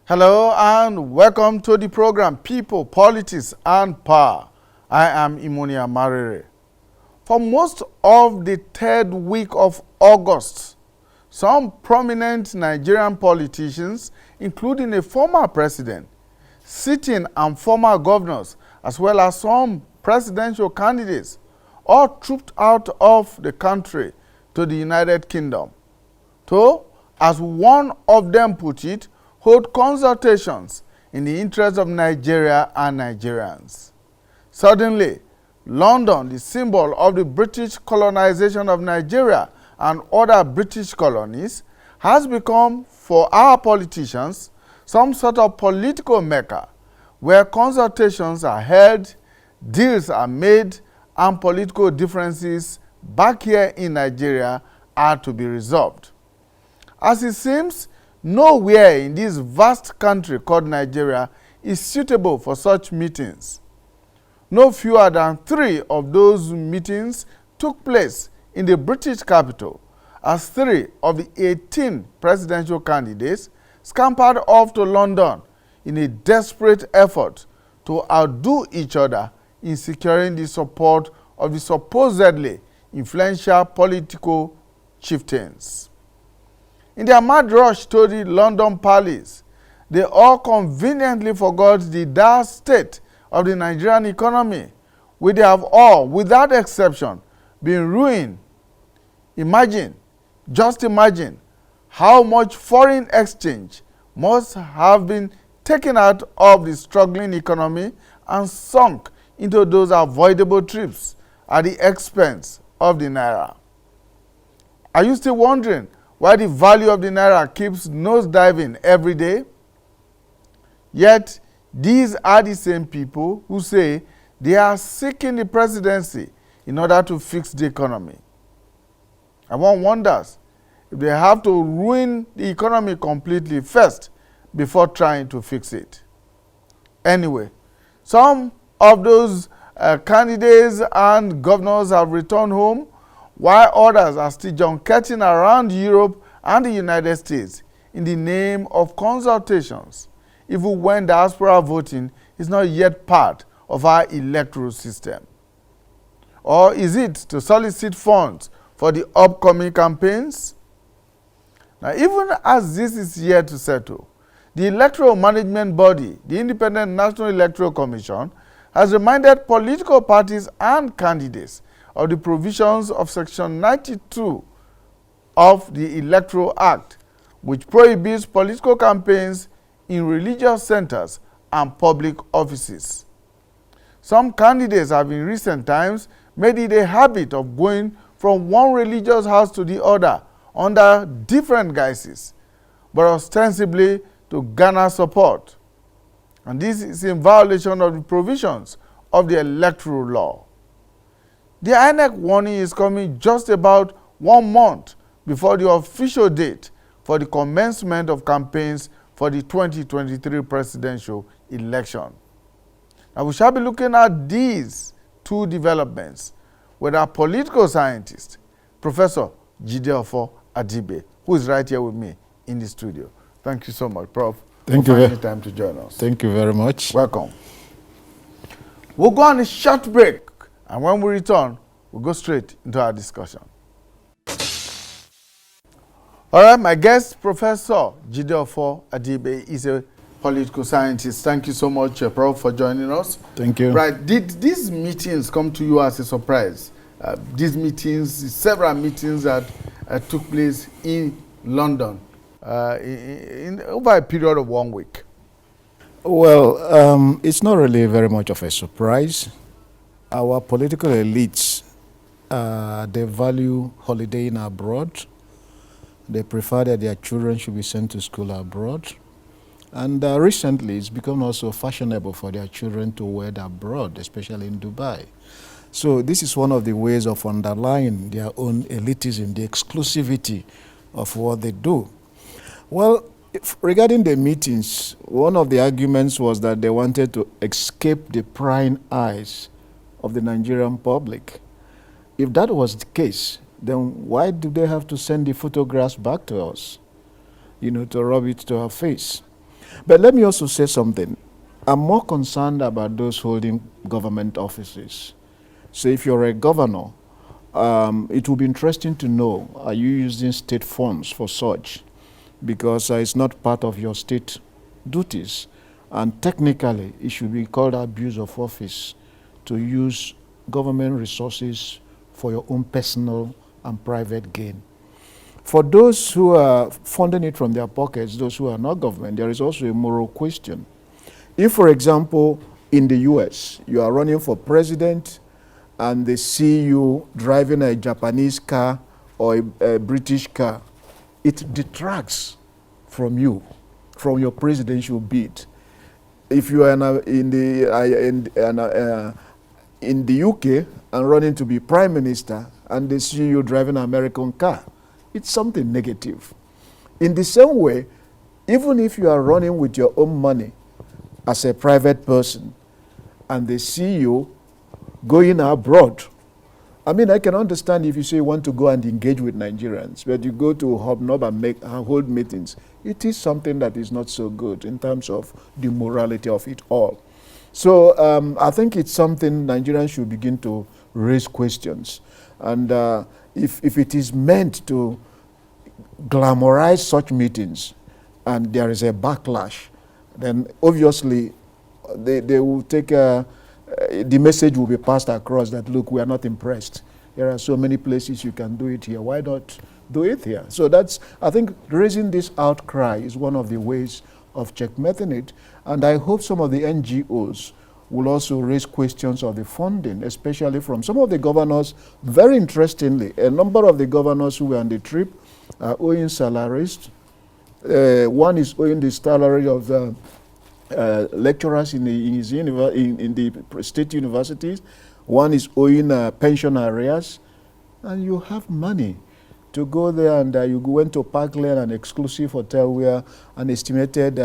Hello and welcome to the program People, Politics and Power. I am Imonia Marere. For most of the third week of August, some prominent Nigerian politicians, including a former president, sitting and former governors, as well as some presidential candidates, all trooped out of the country to the United Kingdom to, as one of them put it, hold consultations in the interest of Nigeria and Nigerians. Suddenly, London, the symbol of the British colonization of Nigeria and other British colonies, has become, for our politicians, some sort of political mecca where consultations are held, deals are made, and political differences back here in Nigeria are to be resolved. As it seems, nowhere in this vast country called Nigeria is suitable for such meetings. No fewer than 3 of those meetings took place in the British capital, as 3 of the 18 presidential candidates scampered off to London in a desperate effort to outdo each other in securing the support of the supposedly influential political chieftains. In their mad rush to the London Palace, they all conveniently forgot the dire state of the Nigerian economy, which they have all, without exception, been ruined. Just imagine how much foreign exchange must have been taken out of the struggling economy and sunk into those avoidable trips at the expense of the Naira. Are you still wondering why the value of the Naira keeps nosediving every day? Yet, these are the same people who say they are seeking the presidency in order to fix the economy. And one wonders if they have to ruin the economy completely first before trying to fix it. Anyway, some of those candidates and governors have returned home, while others are still junketting around Europe and the United States in the name of consultations, even when diaspora voting is not yet part of our electoral system. Or is it to solicit funds for the upcoming campaigns? Now, even as this is yet to settle, the electoral management body, the Independent National Electoral Commission, has reminded political parties and candidates of the provisions of Section 92 of the Electoral Act, which prohibits political campaigns in religious centers and public offices. Some candidates have in recent times made it a habit of going from one religious house to the other under different guises, but ostensibly to garner support. And this is in violation of the provisions of the electoral law. The INEC warning is coming just about 1 month before the official date for the commencement of campaigns for the 2023 presidential election. Now, we shall be looking at these 2 developments with our political scientist, Professor Jideofo Adibe, who is right here with me in the studio. Thank you so much, Prof. Thank you. Finding time to join us. Thank you very much. Welcome. We'll go on a short break, and when we return, we'll go straight into our discussion. All right, my guest, Professor Jideofo Adibe, is a political scientist. Thank you so much, Prof, for joining us. Thank you. Right, did these meetings come to you as a surprise? These meetings, several meetings that took place in London in over a period of 1 week. Well, it's not really very much of a surprise. Our political elites, they value holidaying abroad. They prefer that their children should be sent to school abroad. And recently, it's become also fashionable for their children to wed abroad, especially in Dubai. So this is one of the ways of underlying their own elitism, the exclusivity of what they do. Well, regarding the meetings, one of the arguments was that they wanted to escape the prying eyes of the Nigerian public. If that was the case, then why do they have to send the photographs back to us, to rub it to our face? But let me also say something. I'm more concerned about those holding government offices. So if you're a governor, it will be interesting to know, are you using state funds for such? Because it's not part of your state duties. And technically, it should be called abuse of office to use government resources for your own personal and private gain. For those who are funding it from their pockets, those who are not government, there is also a moral question. If, for example, in the US, you are running for president and they see you driving a Japanese car or a British car, it detracts from you, from your presidential bid. If you are in the UK and running to be prime minister and they see you driving an American car, it's something negative. In the same way, even if you are running with your own money as a private person and they see you going abroad, I mean, I can understand if you say you want to go and engage with Nigerians, but you go to hobnob and hold meetings. It is something that is not so good in terms of the morality of it all. So I think it's something Nigerians should begin to raise questions. And if it is meant to glamorize such meetings and there is a backlash, then obviously they will take the message will be passed across that, look, we are not impressed. There are so many places you can do it here. Why not do it here? So that's, I think, raising this outcry is one of the ways of checkmating it. And I hope some of the NGOs will also raise questions of the funding, especially from some of the governors. Very interestingly, a number of the governors who were on the trip are owing salaries. One is owing the salary of the lecturers in the state universities. One is owing pension arrears. And you have money to go there, and you went to Park Lane, an exclusive hotel where an estimated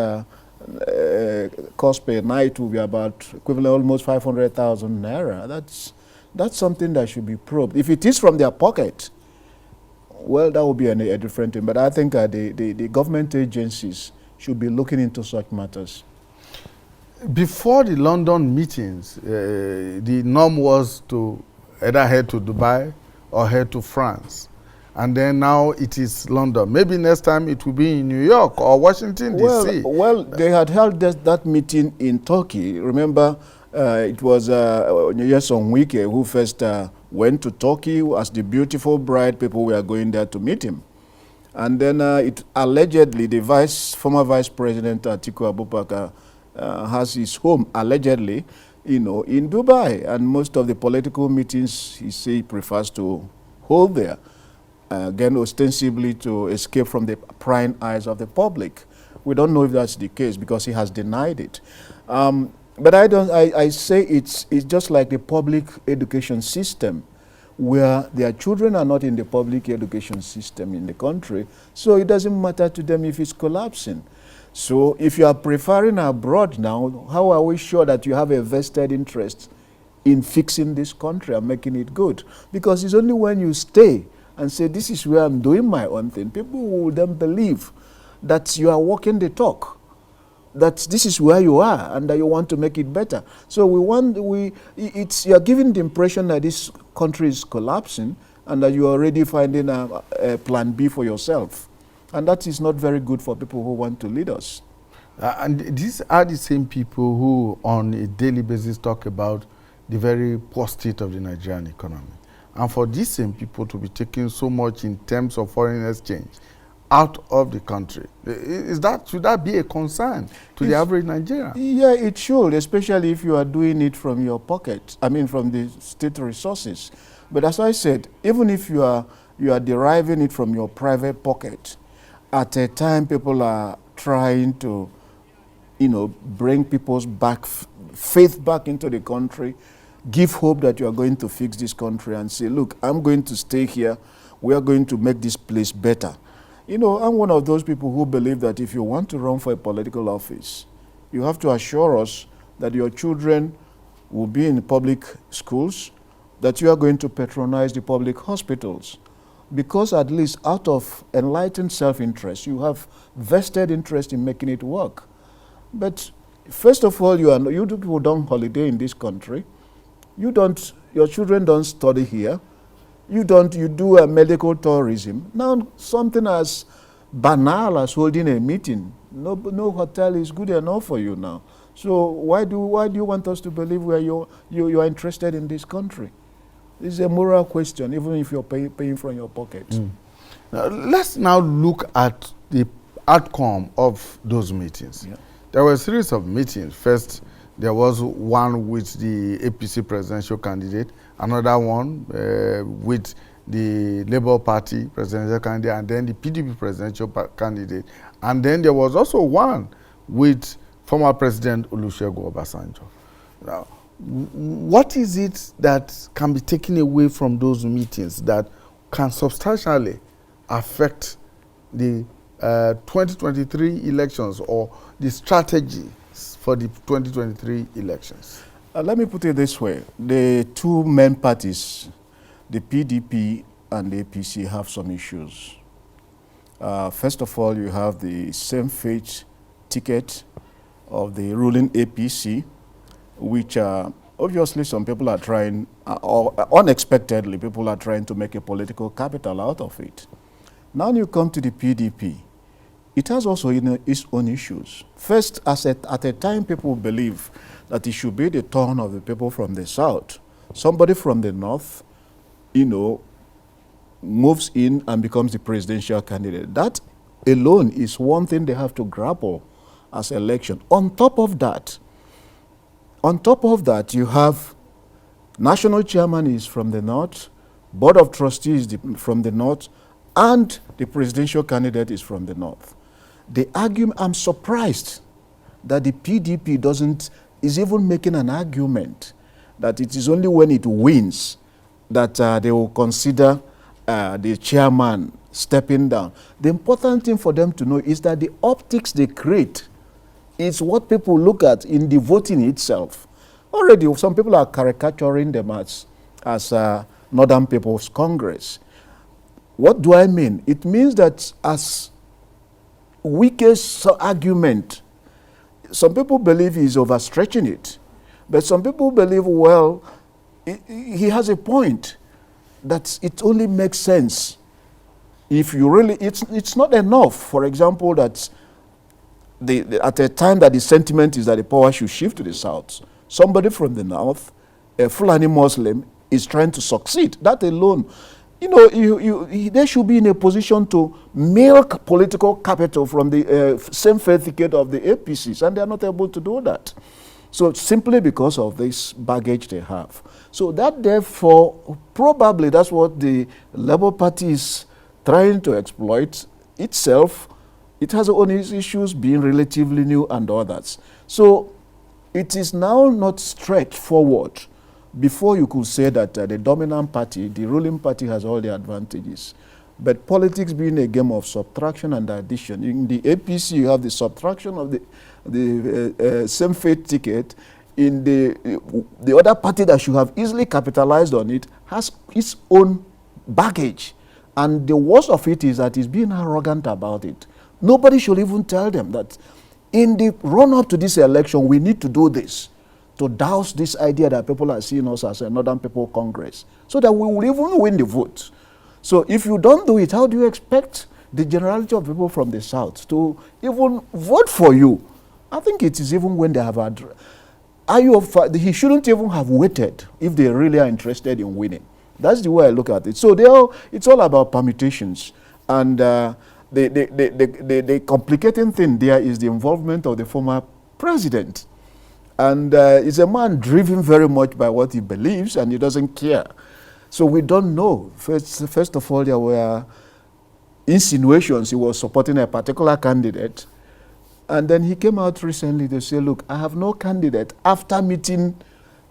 cost per night will be about equivalent almost 500,000 naira. That's something that should be probed. If it is from their pocket, well, that will be a different thing. But I think the government agencies should be looking into such matters. Before the London meetings, the norm was to either head to Dubai or head to France. And then now it is London. Maybe next time it will be in New York or Washington, D.C. Well, they had held that meeting in Turkey. Remember, it was Nyesom Wike who first went to Turkey as the beautiful bride. People were going there to meet him. And then it allegedly, the former vice president, Atiku Abubakar, has his home, allegedly, in Dubai. And most of the political meetings, he prefers to hold there. Again, ostensibly to escape from the prying eyes of the public. We don't know if that's the case because he has denied it. But I say it's just like the public education system, where their children are not in the public education system in the country, so it doesn't matter to them if it's collapsing. So if you are preferring abroad now, how are we sure that you have a vested interest in fixing this country and making it good? Because it's only when you stay and say, this is where I'm doing my own thing, people will then believe that you are walking the talk, that this is where you are and that you want to make it better. So you are giving the impression that this country is collapsing and that you are already finding a plan B for yourself. And that is not very good for people who want to lead us. And these are the same people who on a daily basis talk about the very poor state of the Nigerian economy. And for these same people to be taking so much in terms of foreign exchange out of the country, should that be a concern to the average Nigerian? Yeah, it should, especially if you are doing it from your pocket, from the state resources. But as I said, even if you are deriving it from your private pocket, at a time people are trying to, bring people's faith back into the country, give hope that you are going to fix this country and say, look, I'm going to stay here. We are going to make this place better. I'm one of those people who believe that if you want to run for a political office, you have to assure us that your children will be in public schools, that you are going to patronize the public hospitals. Because at least out of enlightened self-interest, you have vested interest in making it work. But first of all, you people don't holiday in this country. Your children don't study here. You do a medical tourism. Now, something as banal as holding a meeting, no hotel is good enough for you now. So why do you want us to believe you are interested in this country? It's a moral question, even if you're paying from your pocket. Now, let's now look at the outcome of those meetings. Yeah. There were a series of meetings. First, there was one with the APC presidential candidate, another one with the Labour Party presidential candidate, and then the PDP presidential candidate. And then there was also one with former President Olusegun Obasanjo. Now, what is it that can be taken away from those meetings that can substantially affect the 2023 elections or the strategy for the 2023 elections? Let me put it this way. The two main parties, the PDP and the APC, have some issues. First of all, you have the same fate ticket of the ruling APC, which obviously some people are trying, or unexpectedly, people are trying to make a political capital out of it. Now you come to the PDP. It has also its own issues. First, at a time people believe that it should be the turn of the people from the south. Somebody from the north, moves in and becomes the presidential candidate. That alone is one thing they have to grapple as election. On top of that, you have national chairman is from the north, board of trustees from the north, and the presidential candidate is from the north. The argument, I'm surprised that the PDP is even making an argument that it is only when it wins that they will consider the chairman stepping down. The important thing for them to know is that the optics they create is what people look at in the voting itself. Already, some people are caricaturing them as Northern People's Congress. What do I mean? It means that as weakest argument, some people believe he's overstretching it, but some people believe, well, he has a point, that it only makes sense if you really, it's not enough, for example, that at a time that the sentiment is that the power should shift to the south, somebody from the north, a Fulani Muslim, is trying to succeed. That alone, they should be in a position to milk political capital from the same faith ticket of the APCs, and they are not able to do that. So simply because of this baggage they have. So that therefore, probably that's what the Labour Party is trying to exploit itself. It has own issues, being relatively new and others. So it is now not straightforward. Before you could say that the dominant party, the ruling party, has all the advantages. But politics being a game of subtraction and addition. In the APC, you have the subtraction of the same faith ticket. In the other party that should have easily capitalized on it has its own baggage. And the worst of it is that it's being arrogant about it. Nobody should even tell them that in the run-up to this election, we need to do this, to douse this idea that people are seeing us as a Northern People Congress, so that we will even win the vote. So if you don't do it, how do you expect the generality of people from the south to even vote for you? I think it is even when they have he shouldn't even have waited if they really are interested in winning. That's the way I look at it. So it's all about permutations. And the complicating thing there is the involvement of the former president. And he's a man driven very much by what he believes, and he doesn't care. So we don't know. First of all, there were insinuations he was supporting a particular candidate. And then he came out recently to say, look, I have no candidate after meeting,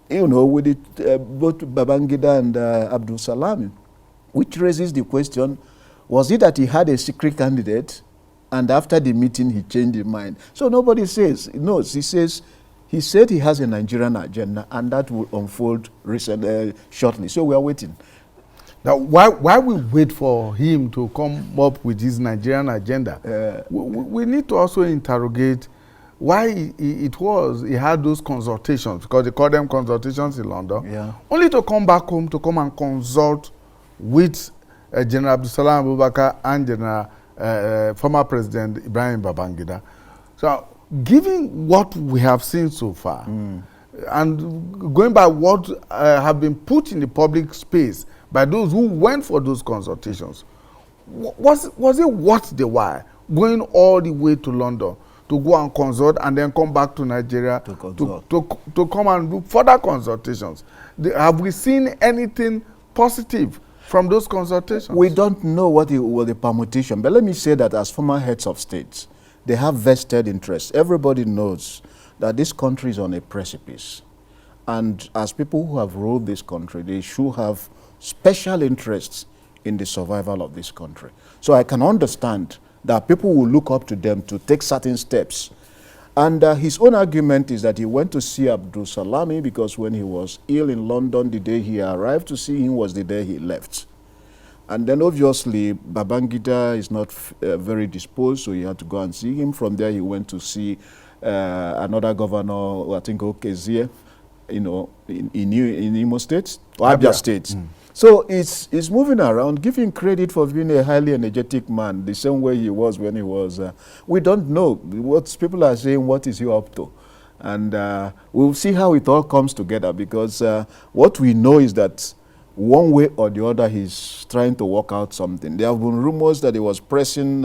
with both Babangida and Abdul Salam, which raises the question, was it that he had a secret candidate and after the meeting he changed his mind? So nobody knows. He said he has a Nigerian agenda, and that will unfold shortly. So we are waiting. Now, why we wait for him to come up with his Nigerian agenda? We need to also interrogate why he had those consultations, because they call them consultations in London, only to come back home to come and consult with General Abdulsalam Abubakar and General former President Ibrahim Babangida. So, given what we have seen so far, and going by what have been put in the public space by those who went for those consultations, was it worth the while going all the way to London to go and consult and then come back to Nigeria to come and do further consultations? Have we seen anything positive from those consultations? We don't know what the permutation, but let me say that as former heads of states, they have vested interests. Everybody knows that this country is on a precipice. And as people who have ruled this country, they should have special interests in the survival of this country. So I can understand that people will look up to them to take certain steps. And his own argument is that he went to see Abdul Salami because when he was ill in London, the day he arrived to see him was the day he left. And then obviously Babangida is not very disposed, so he had to go and see him. From there he went to see another governor, I think Okezie, in Imo State, or Abia State. So it's moving around, giving credit for being a highly energetic man, the same way he was when he was. We don't know what people are saying, what is he up to? And we'll see how it all comes together, because what we know is that one way or the other he's trying to work out something. There have been rumors that he was pressuring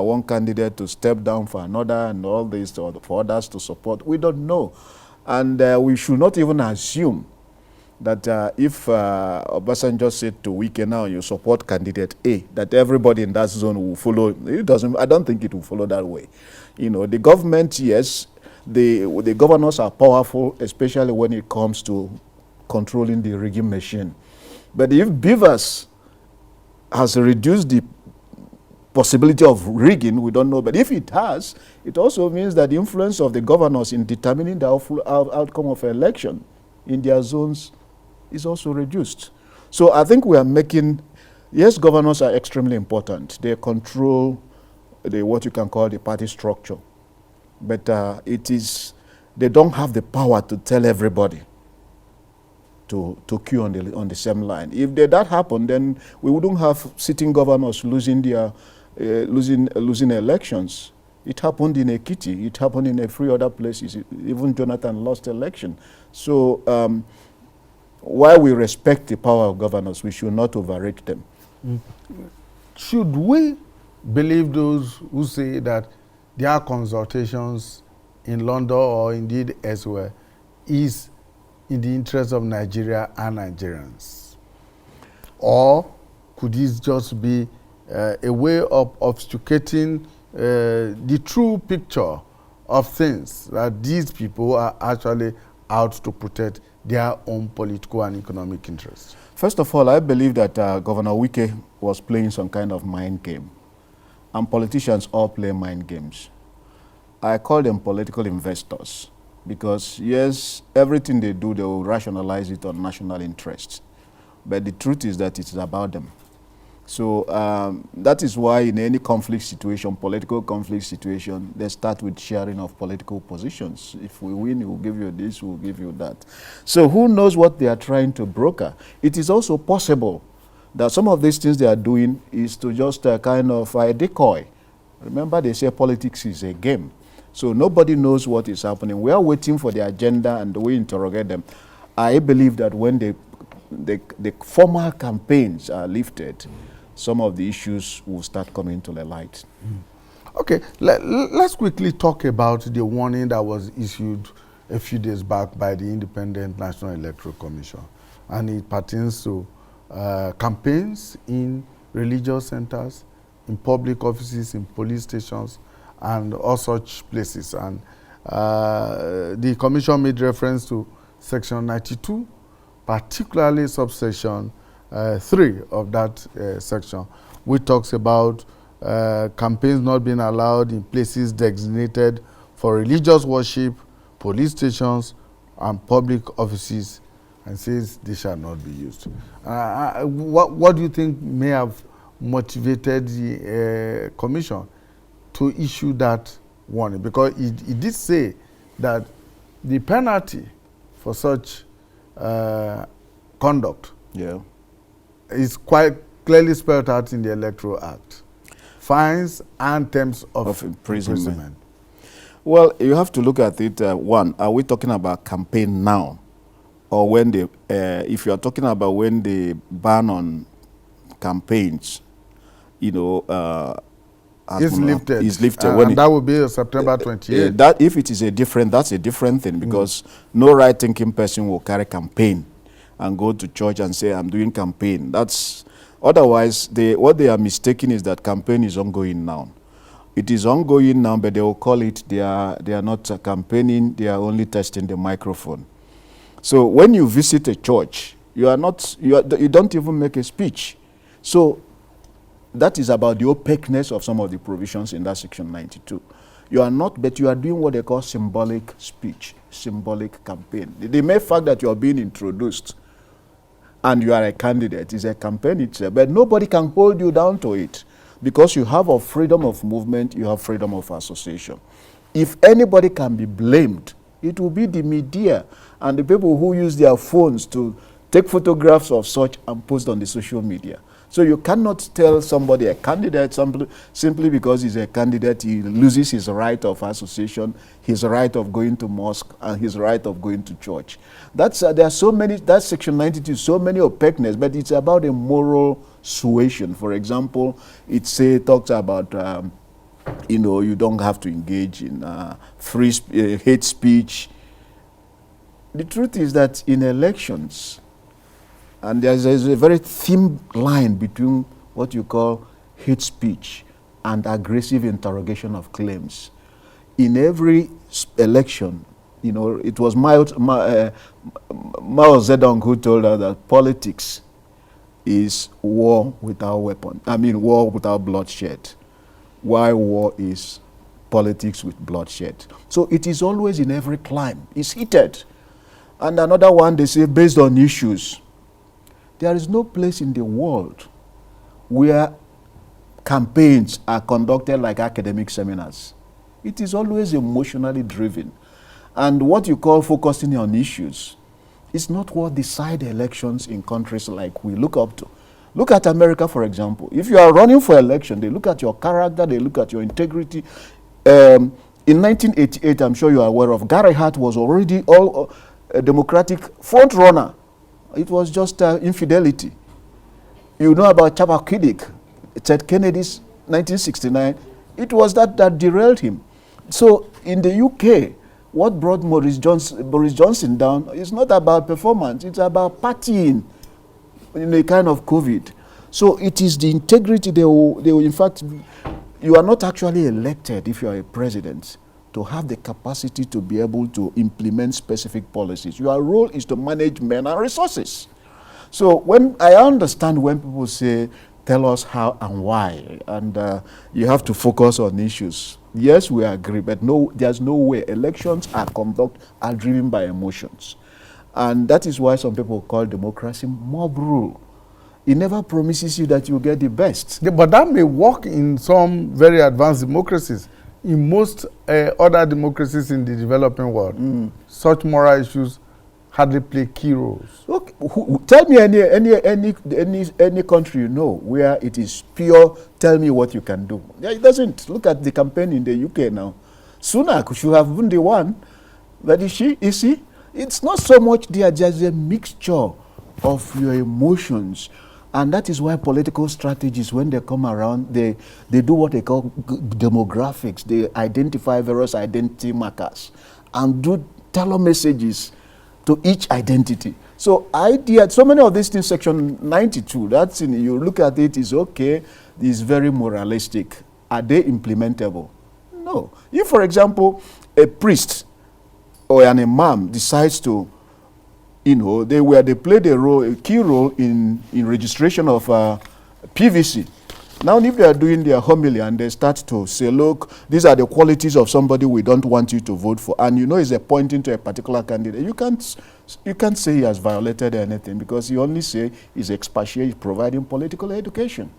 one candidate to step down for another and all this, or for others to support. We don't know. And we should not even assume that if Obasanjo said to Wike, now you support candidate A, that everybody in that zone will follow. It doesn't. I don't think it will follow that way. The government, yes, the governors are powerful, especially when it comes to controlling the rigging machine. But if Beavers has reduced the possibility of rigging, we don't know. But if it has, it also means that the influence of the governors in determining the outcome of an election in their zones is also reduced. So I think we are making, yes, governors are extremely important. They control what you can call the party structure. But they don't have the power to tell everybody to queue on the same line. If that happened, then we wouldn't have sitting governors losing elections. It happened in Ekiti. It happened in a few other places. Even Jonathan lost election. So while we respect the power of governors, we should not overrate them. Should we believe those who say that their consultations in London or indeed elsewhere is in the interest of Nigeria and Nigerians? Or could this just be a way of obfuscating the true picture of things, that these people are actually out to protect their own political and economic interests? First of all, I believe that Governor Wike was playing some kind of mind game. And politicians all play mind games. I call them political investors. Because, yes, everything they do, they will rationalize it on national interests. But the truth is that it's about them. So that is why in any conflict situation, political conflict situation, they start with sharing of political positions. If we win, we'll give you this, we'll give you that. So who knows what they are trying to broker? It is also possible that some of these things they are doing is to just kind of a decoy. Remember, they say politics is a game. So nobody knows what is happening. We are waiting for the agenda and we interrogate them. I believe that when the formal campaigns are lifted, some of the issues will start coming to the light. Okay, let's quickly talk about the warning that was issued a few days back by the Independent National Electoral Commission. And it pertains to campaigns in religious centers, in public offices, in police stations, and all such places. And the commission made reference to Section 92, particularly subsection 3 of that section, which talks about campaigns not being allowed in places designated for religious worship, police stations, and public offices, and says they shall not be used. What do you think may have motivated the commission to issue that warning, because he did say that the penalty for such conduct is quite clearly spelled out in the Electoral Act. Fines and terms of imprisonment. Well, you have to look at it. One, are we talking about campaign now? Or when they, if you are talking about when they ban on campaigns, you know, is lifted. Is lifted. And that will be September 28th. That if it is that's a different thing, because no right-thinking person will carry campaign and go to church and say, I'm doing campaign. That's otherwise, what they are mistaking is that campaign is ongoing now. It is ongoing now, but they will call it, they are not campaigning, they are only testing the microphone. So when you visit a church, you don't even make a speech. So that is about the opaqueness of some of the provisions in that section 92. You are not, but you are doing what they call symbolic speech, symbolic campaign. The mere fact that you are being introduced and you are a candidate is a campaign itself, but nobody can hold you down to it because you have a freedom of movement, you have freedom of association. If anybody can be blamed, it will be the media and the people who use their phones to take photographs of such and post on the social media. So you cannot tell somebody a candidate simply because he's a candidate, he loses his right of association, his right of going to mosque, and his right of going to church. There are so many, that section 92, so many opaqueness, but it's about a moral suasion. For example, it talks about, you know, you don't have to engage in hate speech. The truth is that in elections, and there's a very thin line between what you call hate speech and aggressive interrogation of claims. In every election, you know, it was Mao Zedong who told us that politics is war without weapon. I mean, war without bloodshed. Why war is politics with bloodshed. So it is always in every climb. It's heated. And another one, they say, based on issues. There is no place in the world where campaigns are conducted like academic seminars. It is always emotionally driven. And what you call focusing on issues is not what decide elections in countries like we look up to. Look at America, for example. If you are running for election, they look at your character, they look at your integrity. In 1988, I'm sure you are aware of, Gary Hart was already a Democratic front runner. It was just infidelity. You know about Chappaquiddick, Ted Kennedy's 1969. It was that derailed him. So in the UK, what brought Boris Johnson down is not about performance. It's about partying in a kind of COVID. So it is the integrity they will in fact, you are not actually elected if you are a president to have the capacity to be able to implement specific policies. Your role is to manage men and resources. So when I understand when people say, tell us how and why, and you have to focus on issues. Yes, we agree, but no, there's no way. Elections are driven by emotions. And that is why some people call democracy mob rule. It never promises you that you get the best. Yeah, but that may work in some very advanced democracies. In most other democracies in the developing world, such moral issues hardly play key roles. Look, tell me any country you know where it is pure, tell me what you can do. Yeah, it doesn't. Look at the campaign in the UK now. Sunak should have been the one, but you see, it's not so much there, there's a mixture of your emotions. And that is why political strategies, when they come around, they do what they call demographics. They identify various identity markers and do tailor messages to each identity. So so many of these things, section 92, you look at it, is okay, it's very moralistic. Are they implementable? No. If, for example, a priest or an imam decides to, you know, they played a key role in registration of PVC. Now, if they are doing their homily and they start to say, look, these are the qualities of somebody we don't want you to vote for, and you know it's pointing to a particular candidate, you can't say he has violated anything, because you only say he's expatiating, providing political education.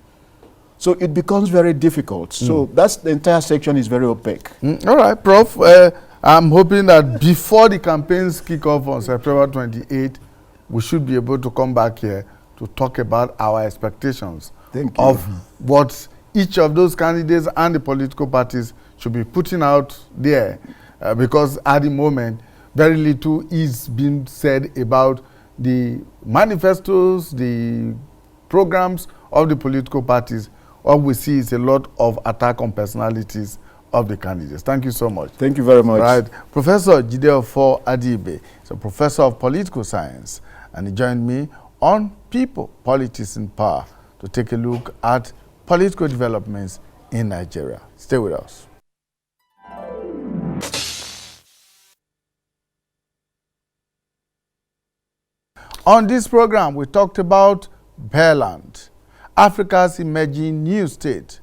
So it becomes very difficult. So that's the entire section is very opaque. All right, Prof. I'm hoping that before the campaigns kick off on September 28, we should be able to come back here to talk about our expectations of what each of those candidates and the political parties should be putting out there. Because at the moment, very little is being said about the manifestos, the programs of the political parties. All we see is a lot of attack on personalities of the candidates. Thank you so much. Thank you very much. Right. Professor Jideofor Adibe is a professor of political science, and he joined me on People, Politics and Power to take a look at political developments in Nigeria. Stay with us. On this program, we talked about Birland, Africa's emerging new state,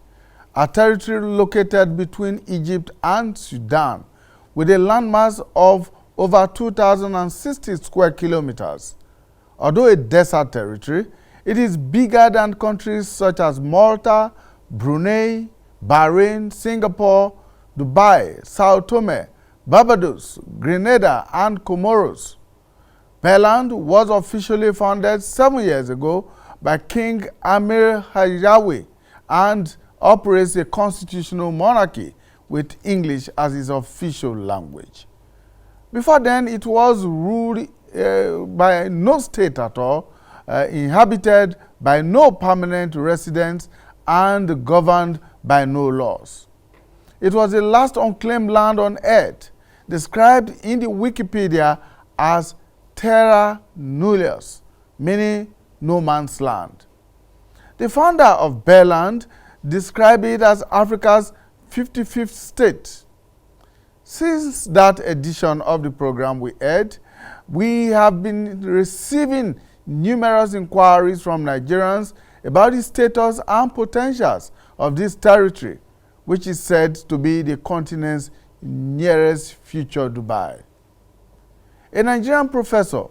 a territory located between Egypt and Sudan, with a landmass of over 2,060 square kilometers. Although a desert territory, it is bigger than countries such as Malta, Brunei, Bahrain, Singapore, Dubai, Sao Tome, Barbados, Grenada, and Comoros. Birland was officially founded 7 years ago by King Amir Hayawi and operates a constitutional monarchy with English as its official language. Before then, it was ruled by no state at all, inhabited by no permanent residents, and governed by no laws. It was the last unclaimed land on earth, described in the Wikipedia as terra nullius, meaning no man's land. The founder of Birland described it as Africa's 55th state. Since that edition of the program we aired, we have been receiving numerous inquiries from Nigerians about the status and potentials of this territory, which is said to be the continent's nearest future Dubai. A Nigerian professor,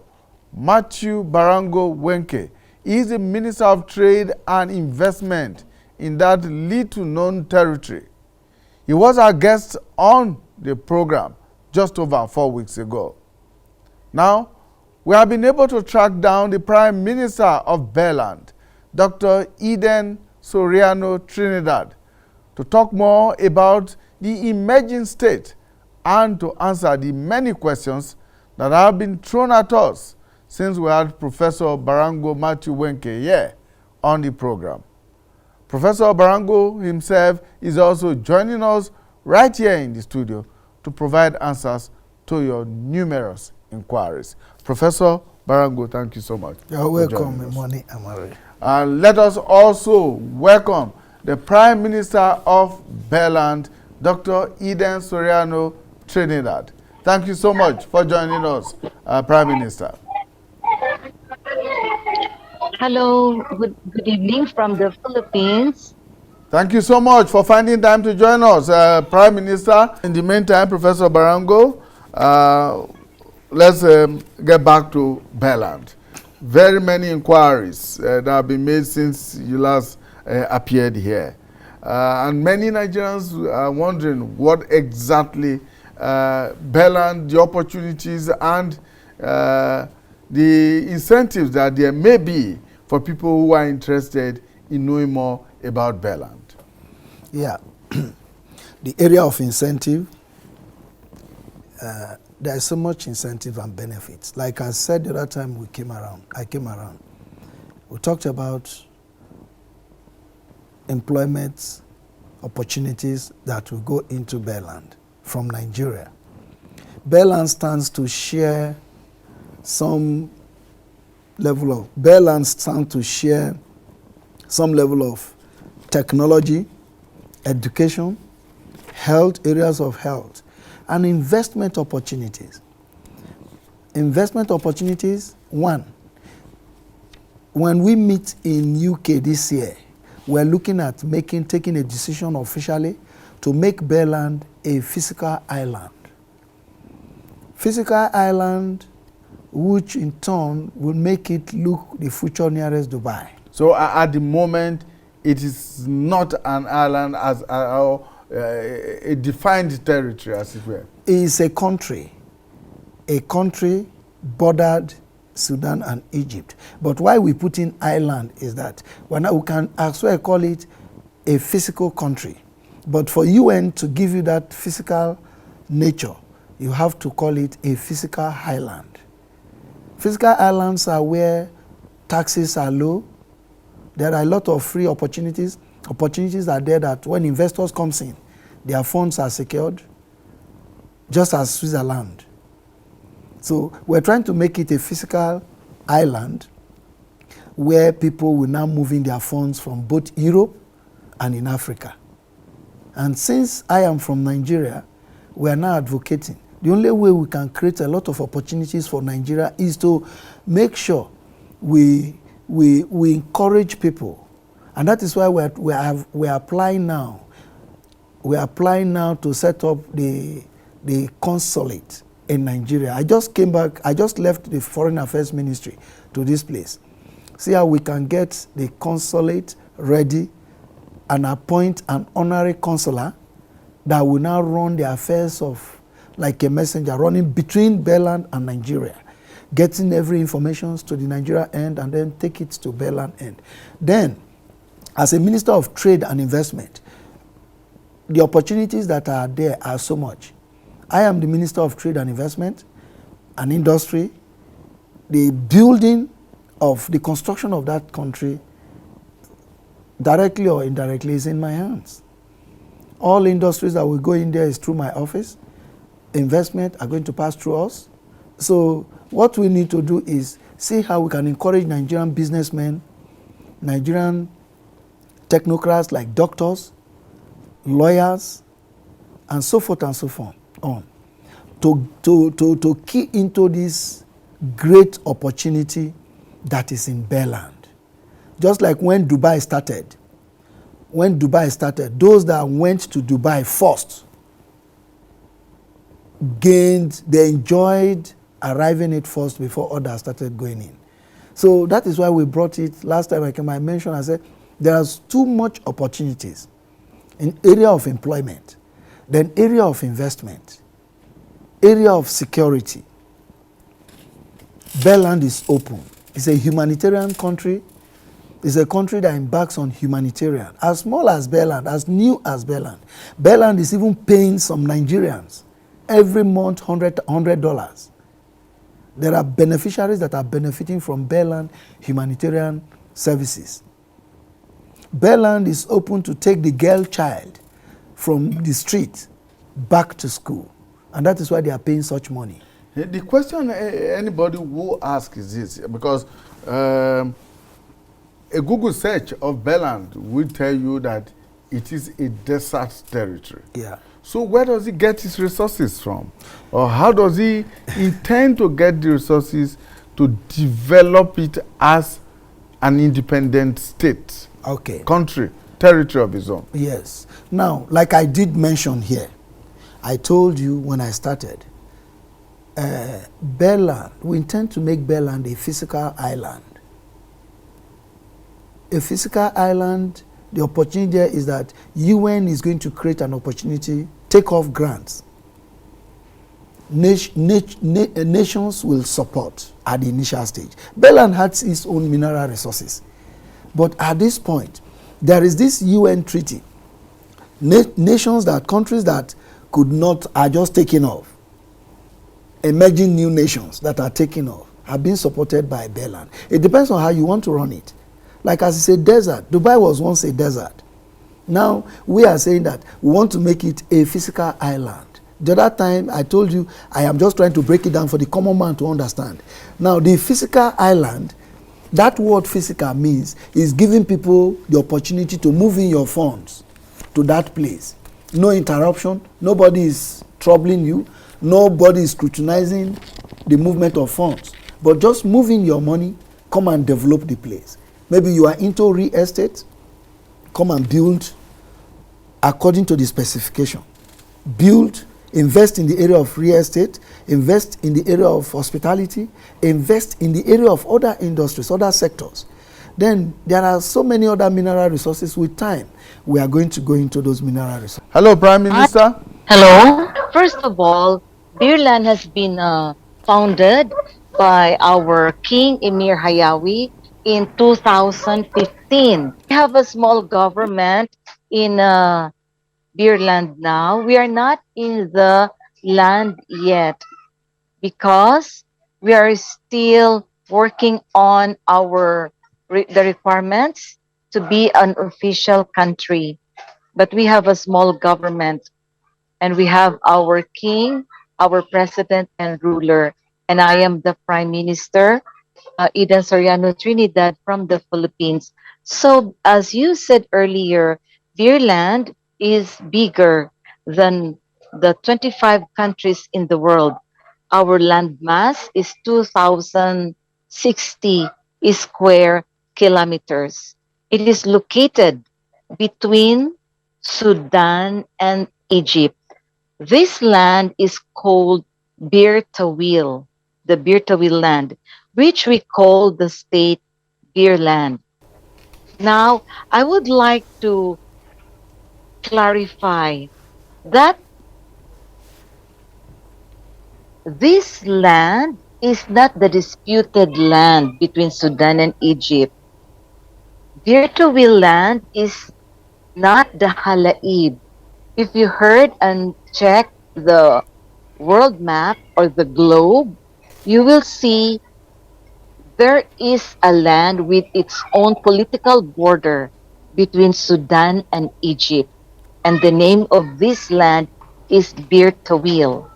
Matthew Barango Wenke, is the Minister of Trade and Investment in that little-known territory. He was our guest on the program just over 4 weeks ago. Now, we have been able to track down the Prime Minister of Birland, Dr. Eden Soriano Trinidad, to talk more about the emerging state and to answer the many questions that have been thrown at us since we had Professor Barango Matthew Wenke here on the program. Professor Barango himself is also joining us right here in the studio to provide answers to your numerous inquiries. Professor Barango, thank you so much. You're welcome, Imoni Amare. And let us also welcome the Prime Minister of Birland, Dr. Eden Soriano Trinidad. Thank you so much for joining us, Prime Minister. Hello, good evening from the Philippines. Thank you so much for finding time to join us, Prime Minister. In the meantime, Professor Barango, let's get back to Birland. Very many inquiries that have been made since you last appeared here. And many Nigerians are wondering what exactly Birland, the opportunities and the incentives that there may be for people who are interested in knowing more about Birland. Yeah, the area of incentive, there is so much incentive and benefits. Like I said the other time I came around, we talked about employment opportunities that will go into Birland from Nigeria. Birland stands to share some level of technology, education, health, areas of health, and investment opportunities. Investment opportunities, one, when we meet in UK this year, we're looking at taking a decision officially to make Birland a physical island. Physical island, which in turn will make it look the future nearest Dubai. So at the moment, it is not an island as a defined territory, as it were. It is a country bordered Sudan and Egypt. But why we put in island is that we can as well call it a physical country. But for UN to give you that physical nature, you have to call it a physical island. Physical islands are where taxes are low. There are a lot of free opportunities. Opportunities are there that when investors come in, their funds are secured, just as Switzerland. So we're trying to make it a physical island where people will now move in their funds from both Europe and in Africa. And since I am from Nigeria, we are now advocating. The only way we can create a lot of opportunities for Nigeria is to make sure we encourage people. And that is why we're applying now. We're applying now to set up the consulate in Nigeria. I just came back, I just left the Foreign Affairs Ministry to this place. See how we can get the consulate ready and appoint an honorary consular that will now run the affairs of, like a messenger, running between Birland and Nigeria, getting every information to the Nigeria end and then take it to Birland end. Then, as a Minister of Trade and Investment, the opportunities that are there are so much. I am the Minister of Trade and Investment and Industry. The building of the construction of that country, directly or indirectly, is in my hands. All industries that will go in there is through my office. Investment are going to pass through us. So what we need to do is see how we can encourage Nigerian businessmen, Nigerian technocrats like doctors, lawyers, and so forth and so forth on to key into this great opportunity that is in Birland. Just like when Dubai started, those that went to Dubai first they enjoyed arriving it first before others started going in. So that is why we brought it. Last time I mentioned, I said, there are too much opportunities in area of employment, then area of investment, area of security. Birland is open. It's a humanitarian country. It's a country that embarks on humanitarian. As small as Birland, as new as Birland. Birland is even paying some Nigerians every month $100. There are beneficiaries that are benefiting from Birland humanitarian services. Birland is open to take the girl child from the street back to school. And that is why they are paying such money. The question anybody will ask is this, because a Google search of Birland will tell you that it is a desert territory. Yeah. So where does he get his resources from? Or how does he intend to get the resources to develop it as an independent state, country, territory of his own? Yes. Now, like I did mention here, I told you when I started, Birland, we intend to make Birland a physical island. A physical island, the opportunity there is that UN is going to create an opportunity, take off grants. Nations will support at the initial stage. Birland has its own mineral resources. But at this point, there is this UN treaty. Nations countries that could not, are just taking off. Emerging new nations that are taking off have been supported by Birland. It depends on how you want to run it. Like as it's a desert, Dubai was once a desert. Now we are saying that we want to make it a physical island. The other time I told you I am just trying to break it down for the common man to understand. Now the physical island, that word physical means is giving people the opportunity to move in your funds to that place. No interruption, nobody is troubling you, nobody is scrutinizing the movement of funds. But just moving your money, come and develop the place. Maybe you are into real estate, come and build according to the specification. Build, invest in the area of real estate, invest in the area of hospitality, invest in the area of other industries, other sectors. Then there are so many other mineral resources. With time, we are going to go into those mineral resources. Hello, Prime But Minister. hello. First of all, Birland has been founded by our King Emir Hayawi in 2015. We have a small government in Birland now. We are not in the land yet because we are still working on the requirements to be an official country. But we have a small government and we have our king, our president and ruler, and I am the prime minister, Eden Soriano Trinidad from the Philippines. So, as you said earlier, Beerland is bigger than the 25 countries in the world. Our land mass is 2,060 square kilometers. It is located between Sudan and Egypt. This land is called Bir Tawil, the Bir Tawil land, which we call the state Beer land. Now, I would like to clarify that this land is not the disputed land between Sudan and Egypt. Bir Tawil land is not the Halaib. If you heard and check the world map or the globe, you will see there is a land with its own political border between Sudan and Egypt, and the name of this land is Bir Tawil.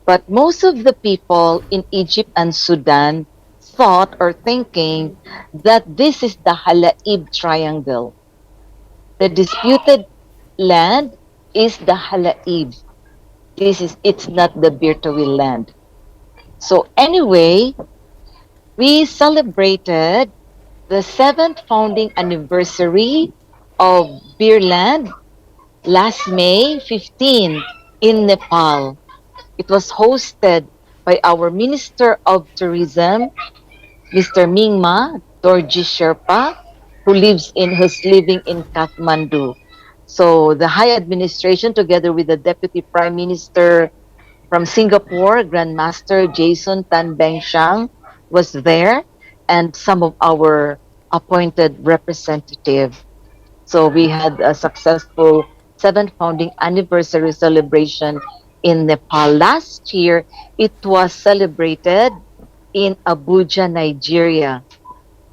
But most of the people in Egypt and Sudan thought or thinking that this is the Halaib Triangle. The disputed land is the Halaib. It's not the Bir Tawil land. So anyway, we celebrated the seventh founding anniversary of Birland last May 15 in Nepal. It was hosted by our Minister of Tourism, Mr. Mingma Dorji Sherpa, who's living in Kathmandu. So the high administration, together with the Deputy Prime Minister from Singapore, Grandmaster Jason Tan Beng Shang was there, and some of our appointed representative. So we had a successful seventh founding anniversary celebration in Nepal. Last year, it was celebrated in Abuja, Nigeria,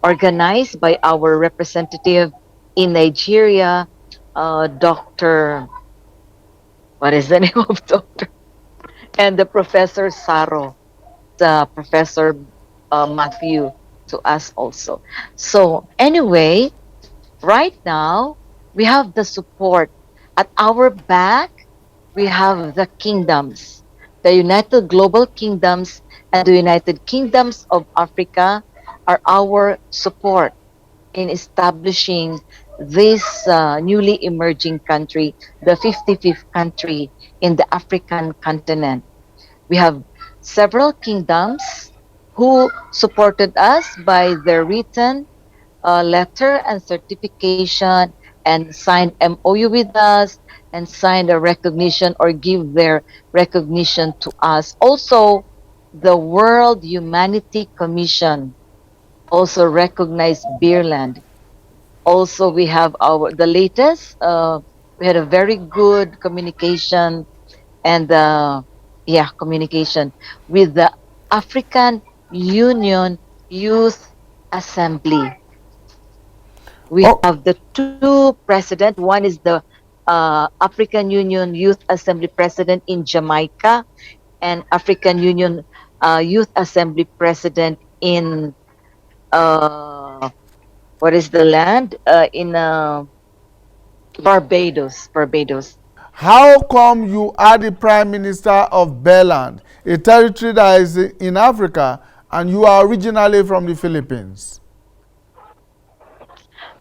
organized by our representative in Nigeria, Dr. What is the name of Dr.? And the Professor Saro, the Professor Matthew to us also. So anyway, right now we have the support. At our back, we have the kingdoms, the United Global Kingdoms and the United Kingdoms of Africa are our support in establishing this newly emerging country, the 55th country in the African continent. We have several kingdoms who supported us by their written letter and certification and signed MOU with us and signed a recognition or give their recognition to us. Also, the World Humanity Commission also recognized Beerland. Also, we have the latest. We had a very good communication and communication with the African Union Youth Assembly. We Oh, have the two president. One is the African Union Youth Assembly president in Jamaica, and African Union Youth Assembly president in uh, what is the land in Barbados. Barbados. how come you are the Prime Minister of Birland, a territory that is in Africa, and you are originally from the Philippines?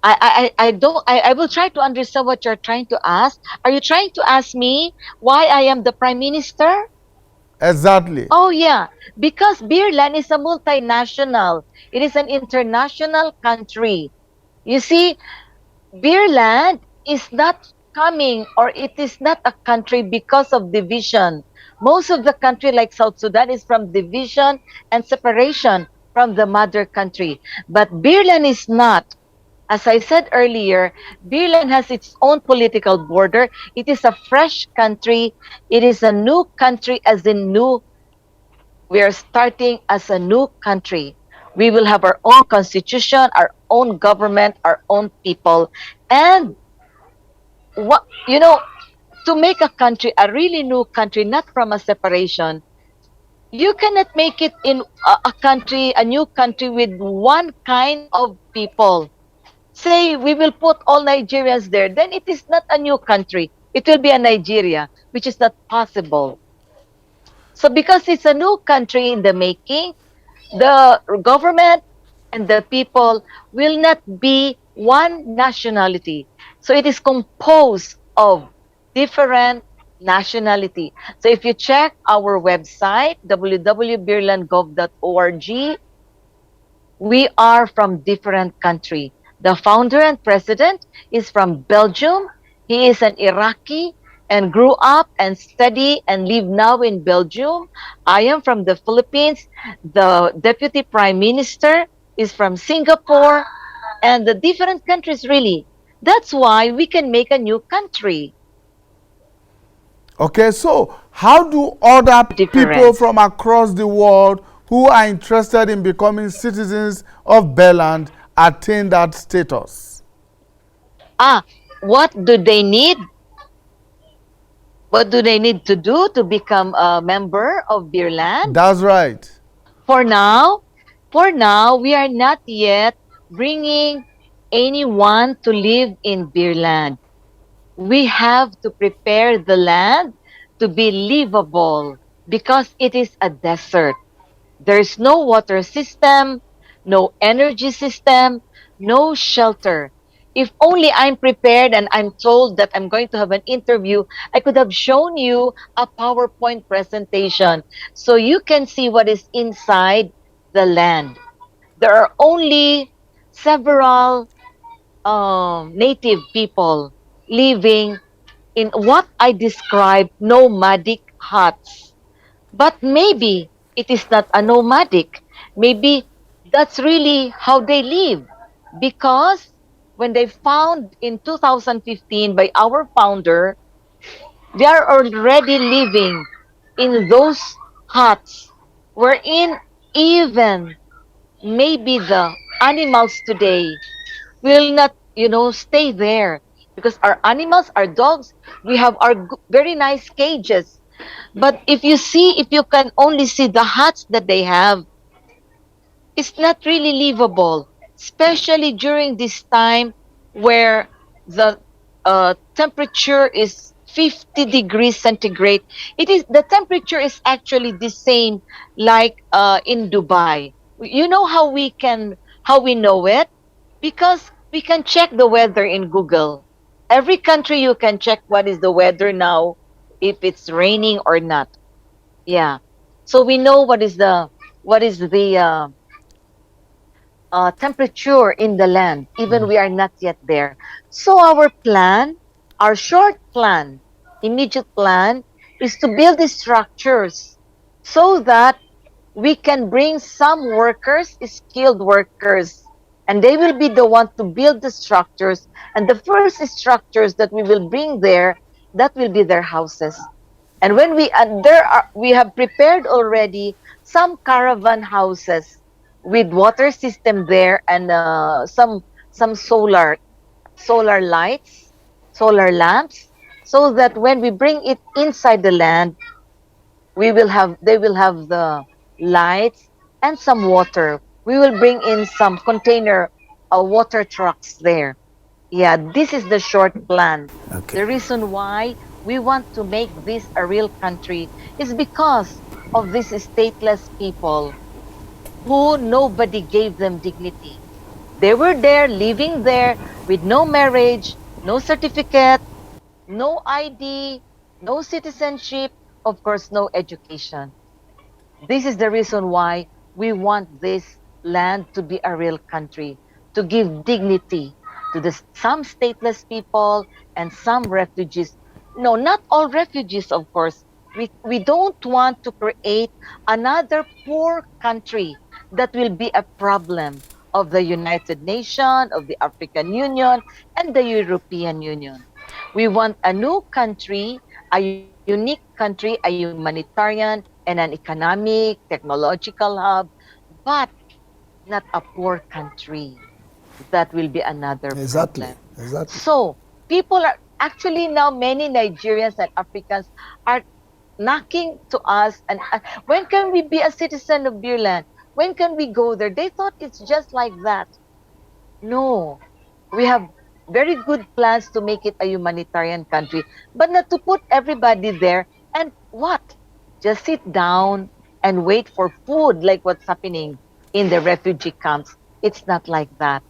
I don't I will try to understand what you're trying to ask. Are you trying to ask me why I am the prime minister? Exactly. Oh, yeah, because Birland is a multinational. It is an international country. You see, Birland is not coming, or it is not a country because of division. Most of the country like South Sudan is from division and separation from the mother country. But Birland is not. As I said earlier, Birland has its own political border. It is a fresh country. It is a new country, as in new. We are starting as a new country. We will have our own constitution, our own government, our own people. And what, to make a country a really new country, not from a separation, you cannot make it in a country, a new country with one kind of people. Say we will put all Nigerians there, then it is not a new country. It will be a Nigeria, which is not possible. So because it's a new country in the making, the government and the people will not be one nationality. So it is composed of different nationality. So if you check our website, www.birlandgov.org, we are from different country. The founder and president is from Belgium. He is an Iraqi and grew up and study and live now in Belgium. I am from the Philippines. The deputy prime minister is from Singapore, and the different countries really. That's why we can make a new country. Okay, so how do other people Difference. from across the world who are interested in becoming citizens of Birland attain that status? Ah, what do they need? What do they need to do to become a member of Birland? That's right. For now, we are not yet bringing anyone to live in Birland. We have to prepare the land to be livable because it is a desert. There's no water system, no energy system, no shelter. If only I'm prepared and I'm told that I'm going to have an interview, I could have shown you a PowerPoint presentation so you can see what is inside the land. There are only several native people living in what I describe nomadic huts. But maybe it is not a nomadic. Maybe that's really how they live. Because when they found in 2015 by our founder, they are already living in those huts wherein even maybe the animals today will not, stay there. Because our animals, our dogs, we have our very nice cages. But if you can only see the huts that they have, it's not really livable, especially during this time where the temperature is 50 degrees centigrade. The temperature is actually the same like in Dubai. You know how we know it? Because we can check the weather in Google. Every country you can check what is the weather now, if it's raining or not. Yeah. So we know what is the temperature in the land, even we are not yet there. So our plan, our short plan, immediate plan, is to build the structures so that we can bring some workers, skilled workers, and they will be the one to build the structures. And the first structures that we will bring there, that will be their houses. And when we have prepared already some caravan houses with water system there and some solar lights, solar lamps, so that when we bring it inside the land, they will have the lights and some water. We will bring in some container water trucks there. Yeah, this is the short plan. Okay. The reason why we want to make this a real country is because of these stateless people who nobody gave them dignity. They were there, living there with no marriage, no certificate, no ID, no citizenship, of course, no education. This is the reason why we want this land to be a real country, to give dignity to some stateless people and some refugees. No, not all refugees, of course. We don't want to create another poor country that will be a problem of the United Nations, of the African Union, and the European Union. We want a new country, a unique country, a humanitarian and an economic, technological hub, but not a poor country. That will be another Exactly, problem. exactly. So, people are actually now, many Nigerians and Africans are knocking to us and when can we be a citizen of Birland? When can we go there? They thought it's just like that. No, we have very good plans to make it a humanitarian country, but not to put everybody there and what? Just sit down and wait for food like what's happening in the refugee camps. It's not like that.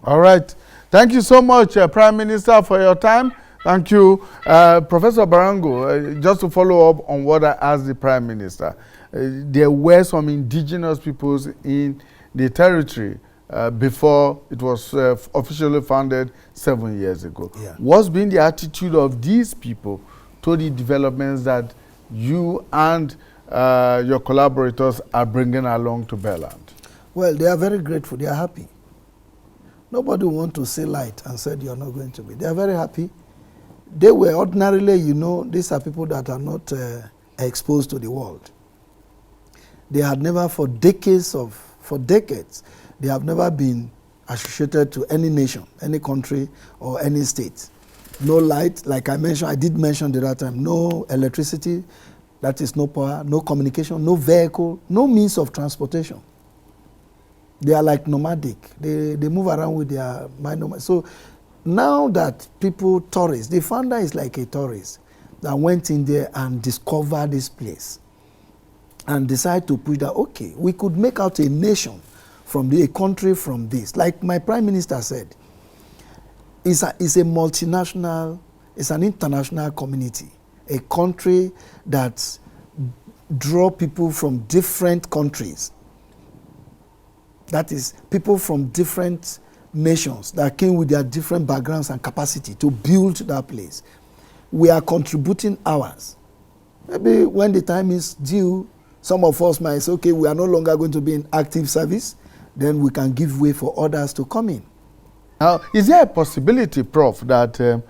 All right. Thank you so much, Prime Minister, for your time. Thank you. Professor Barango, just to follow up on what I asked the Prime Minister, there were some indigenous peoples in the territory before it was officially founded 7 years ago. Yeah. What's been the attitude of these people to the developments that you and your collaborators are bringing along to Birland? Well, they are very grateful. They are happy. Nobody want to see light and said you're not going to be. They are very happy. They were ordinarily, you know, these are people that are not exposed to the world. They had never, for decades, they have never been associated to any nation, any country, or any state. No light, like I mentioned, I did mention the other time, no electricity, that is no power, no communication, no vehicle, no means of transportation. They are like nomadic. They move around with their mind. So now that people, tourists, the founder is like a tourist that went in there and discovered this place and decided to push that, okay, we could make out a nation from a country from this. Like my Prime Minister said, it's a multinational, it's an international community, a country that draw people from different countries. That is, people from different nations that came with their different backgrounds and capacity to build that place. We are contributing ours. Maybe when the time is due, some of us might say, okay, we are no longer going to be in active service, then we can give way for others to come in. Now, is there a possibility, Prof, that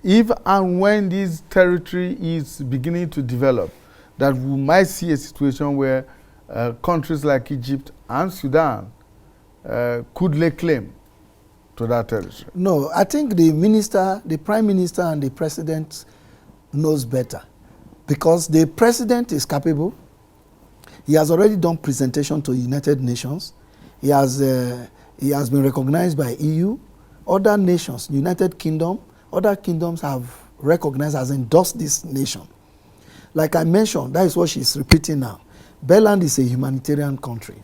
if and when this territory is beginning to develop, that we might see a situation where countries like Egypt and Sudan could lay claim to that territory? No, I think the minister, the Prime Minister and the President knows better, because the President is capable. He has already done presentation to United Nations. He has been recognized by EU. Other nations, United Kingdom, other kingdoms have recognized, has endorsed this nation. Like I mentioned, that is what she's repeating now. Birland is a humanitarian country.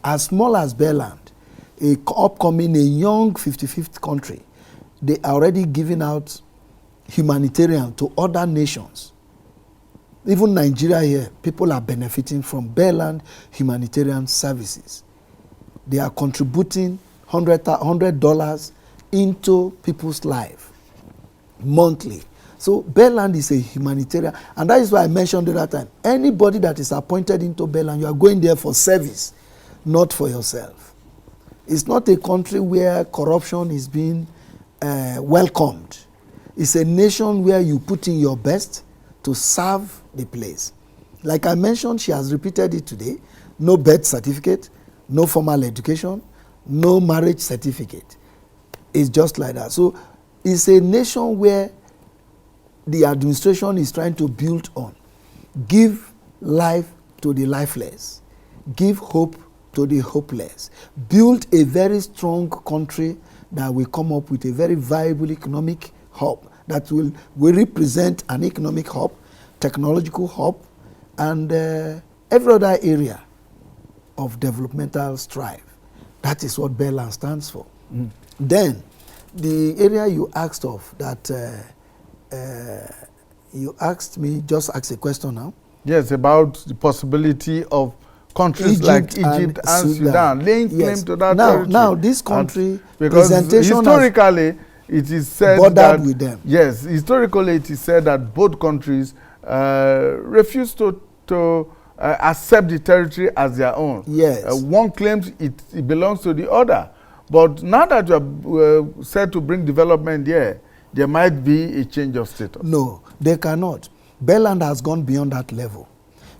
As small as Birland, a young 55th country, they are already giving out humanitarian to other nations. Even Nigeria here, people are benefiting from Birland humanitarian services. They are contributing $100 into people's life monthly. So Birland is a humanitarian, and that is why I mentioned the other time, anybody that is appointed into Birland, you are going there for service, not for yourself. It's not a country where corruption is being welcomed. It's a nation where you put in your best to serve the place. Like I mentioned, she has repeated it today, no birth certificate, no formal education, no marriage certificate. It's just like that. So it's a nation where the administration is trying to build on. Give life to the lifeless. Give hope to the hopeless. Build a very strong country that will come up with a very viable economic hub that will represent an economic hub, technological hub, and every other area of developmental strive. That is what Birland stands for. Then, the area you asked of that You asked me, just ask a question now. Yes, about the possibility of countries like Egypt and Sudan laying claim to that territory. Now, this country, because historically, it is said that with them. Yes, historically it is said that both countries refuse to accept the territory as their own. Yes. One claims it belongs to the other. But now that you are said to bring development there might be a change of status. No, they cannot. Birland has gone beyond that level.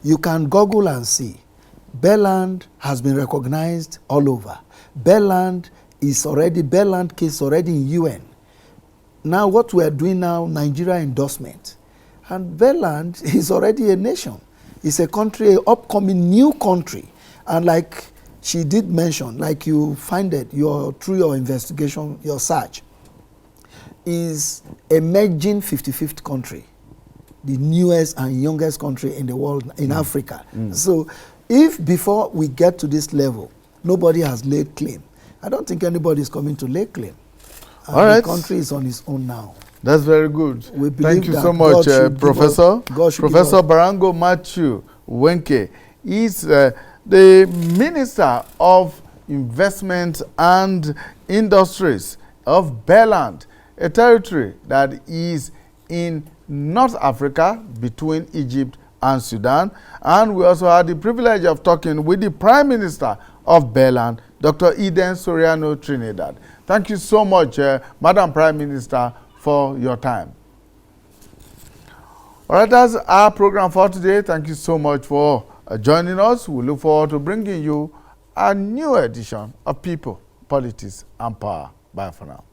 You can Google and see. Birland has been recognized all over. Birland case already in UN. Now what we are doing now, Nigeria endorsement. And Birland is already a nation. It's a country, an upcoming new country. And like she did mention, like you find it through your investigation, your search, is emerging 55th country, the newest and youngest country in the world, in Africa. So if before we get to this level, nobody has laid claim, I don't think anybody is coming to lay claim. All right. The country is on its own now. That's very good. We Thank you that so much, Professor. Professor us. Barango Matthew Wenke is the Minister of Investment and Industries of Birland, a territory that is in North Africa between Egypt and Sudan. And we also had the privilege of talking with the Prime Minister of Birland, Dr. Eden Soriano Trinidad. Thank you so much, Madam Prime Minister, for your time. All right, that's our program for today. Thank you so much for joining us. We look forward to bringing you a new edition of People, Politics, and Power. Bye for now.